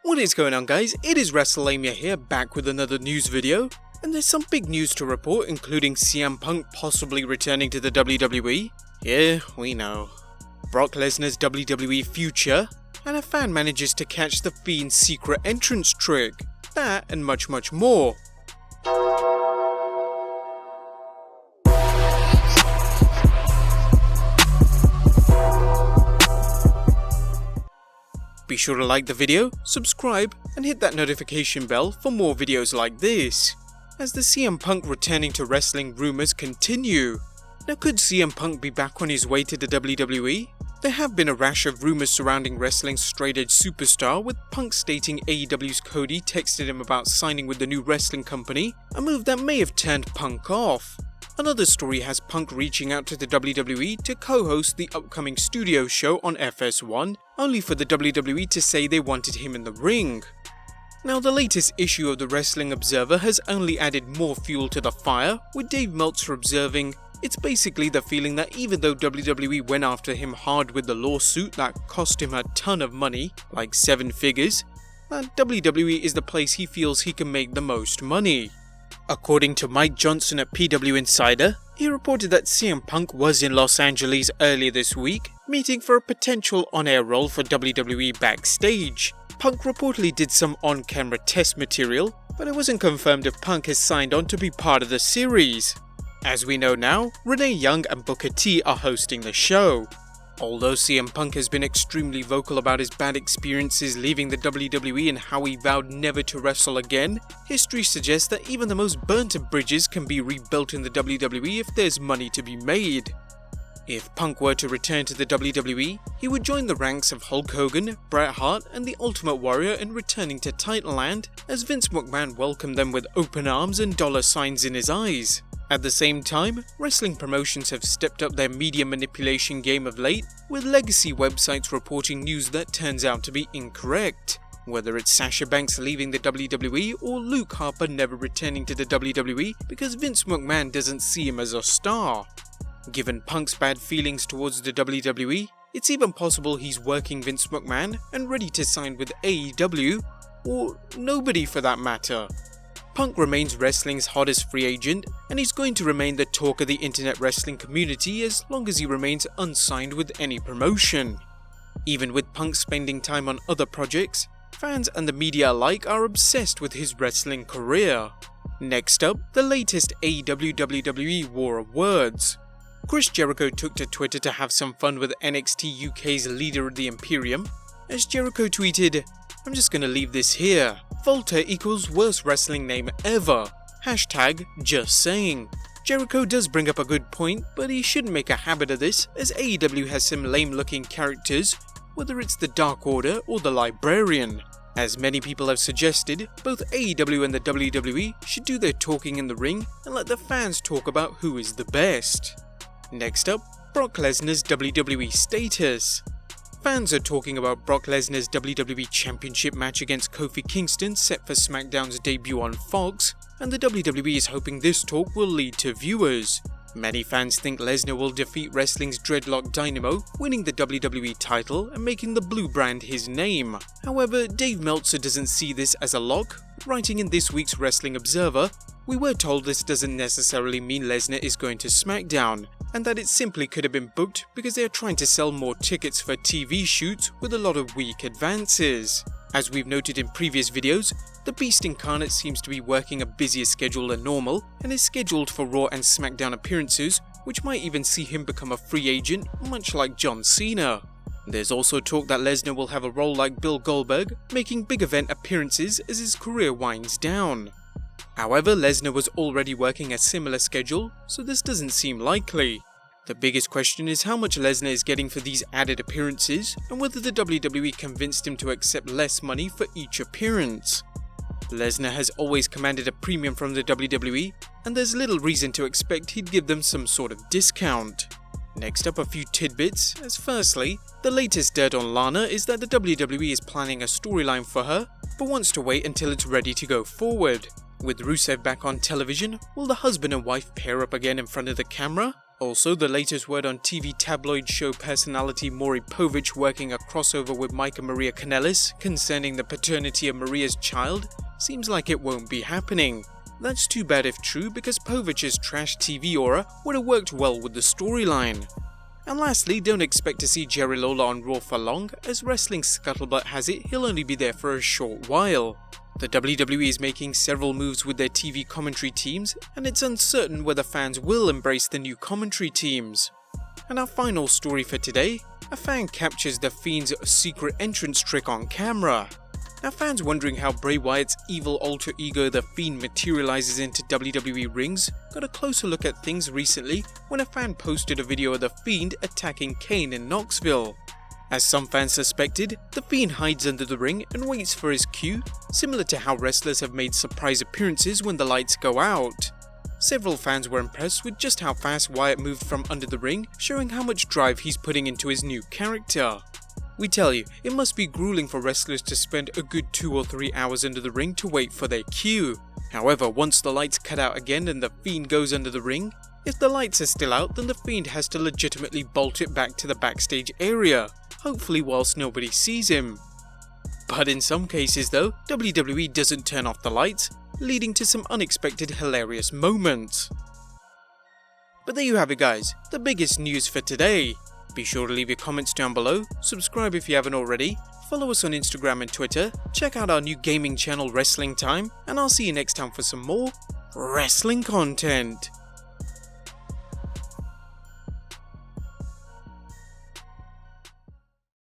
What is going on, guys? It is Wrestlelamia here, back with another news video, and there's some big news to report, including CM Punk possibly returning to the WWE. Yeah, we know. Brock Lesnar's WWE future, and a fan manages to catch the Fiend's secret entrance trick. That and much more. Be sure to like the video, subscribe, and hit that notification bell for more videos like this, as the CM Punk returning to wrestling rumors continue. Now, could CM Punk be back on his way to the WWE? There have been a rash of rumors surrounding wrestling's straight-edge superstar, with Punk stating AEW's Cody texted him about signing with the new wrestling company, a move that may have turned Punk off. Another story has Punk reaching out to the WWE to co-host the upcoming studio show on FS1, only for the WWE to say they wanted him in the ring. Now, the latest issue of the Wrestling Observer has only added more fuel to the fire, with Dave Meltzer observing, "It's basically the feeling that even though WWE went after him hard with the lawsuit that cost him a ton of money, like 7 figures, that WWE is the place he feels he can make the most money." According to Mike Johnson at PW Insider, he reported that CM Punk was in Los Angeles earlier this week, meeting for a potential on-air role for WWE Backstage. Punk reportedly did some on-camera test material, but it wasn't confirmed if Punk has signed on to be part of the series. As we know now, Renee Young and Booker T are hosting the show. Although CM Punk has been extremely vocal about his bad experiences leaving the WWE and how he vowed never to wrestle again, history suggests that even the most burnt of bridges can be rebuilt in the WWE if there's money to be made. If Punk were to return to the WWE, he would join the ranks of Hulk Hogan, Bret Hart, and the Ultimate Warrior in returning to Titan Land, as Vince McMahon welcomed them with open arms and dollar signs in his eyes. At the same time, wrestling promotions have stepped up their media manipulation game of late, with legacy websites reporting news that turns out to be incorrect. Whether it's Sasha Banks leaving the WWE or Luke Harper never returning to the WWE because Vince McMahon doesn't see him as a star. Given Punk's bad feelings towards the WWE, it's even possible he's working Vince McMahon and ready to sign with AEW, or nobody for that matter. Punk remains wrestling's hottest free agent, and he's going to remain the talk of the internet wrestling community as long as he remains unsigned with any promotion. Even with Punk spending time on other projects, fans and the media alike are obsessed with his wrestling career. Next up, the latest AEW WWE War of Words. Chris Jericho took to Twitter to have some fun with NXT UK's leader of the Imperium, as Jericho tweeted, "I'm just gonna leave this here. Volta equals worst wrestling name ever. Hashtag just saying." Jericho does bring up a good point, but he shouldn't make a habit of this, as AEW has some lame looking characters, whether it's the Dark Order or the Librarian. As many people have suggested, both AEW and the WWE should do their talking in the ring and let the fans talk about who is the best. Next up, Brock Lesnar's WWE status. Fans are talking about Brock Lesnar's WWE Championship match against Kofi Kingston set for SmackDown's debut on Fox, and the WWE is hoping this talk will lead to viewers. Many fans think Lesnar will defeat wrestling's Dreadlock Dynamo, winning the WWE title and making the blue brand his name. However, Dave Meltzer doesn't see this as a lock, writing in this week's Wrestling Observer, "We were told this doesn't necessarily mean Lesnar is going to SmackDown, and that it simply could have been booked because they are trying to sell more tickets for TV shoots with a lot of weak advances." As we've noted in previous videos, the Beast Incarnate seems to be working a busier schedule than normal and is scheduled for Raw and SmackDown appearances, which might even see him become a free agent, much like John Cena. There's also talk that Lesnar will have a role like Bill Goldberg, making big event appearances as his career winds down. However, Lesnar was already working a similar schedule, so this doesn't seem likely. The biggest question is how much Lesnar is getting for these added appearances, and whether the WWE convinced him to accept less money for each appearance. Lesnar has always commanded a premium from the WWE, and there's little reason to expect he'd give them some sort of discount. Next up, a few tidbits, as firstly, the latest dirt on Lana is that the WWE is planning a storyline for her, but wants to wait until it's ready to go forward. With Rusev back on television, will the husband and wife pair up again in front of the camera? Also, the latest word on TV tabloid show personality Maury Povich working a crossover with Mike and Maria Kanellis concerning the paternity of Maria's child seems like it won't be happening. That's too bad if true, because Povich's trash TV aura would have worked well with the storyline. And lastly, don't expect to see Jerry Lawler on Raw for long, as wrestling scuttlebutt has it he'll only be there for a short while. The WWE is making several moves with their TV commentary teams, and it's uncertain whether fans will embrace the new commentary teams. And our final story for today, a fan captures the Fiend's secret entrance trick on camera. Now, fans wondering how Bray Wyatt's evil alter ego The Fiend materializes into WWE rings got a closer look at things recently when a fan posted a video of The Fiend attacking Kane in Knoxville. As some fans suspected, The Fiend hides under the ring and waits for his cue, similar to how wrestlers have made surprise appearances when the lights go out. Several fans were impressed with just how fast Wyatt moved from under the ring, showing how much drive he's putting into his new character. We tell you, it must be grueling for wrestlers to spend a good 2 or 3 hours under the ring to wait for their cue. However, once the lights cut out again and The Fiend goes under the ring, if the lights are still out, then The Fiend has to legitimately bolt it back to the backstage area, hopefully whilst nobody sees him. But in some cases though, WWE doesn't turn off the lights, leading to some unexpected hilarious moments. But there you have it guys, the biggest news for today. Be sure to leave your comments down below, subscribe if you haven't already, follow us on Instagram and Twitter, check out our new gaming channel Wrestling Time, and I'll see you next time for some more wrestling content.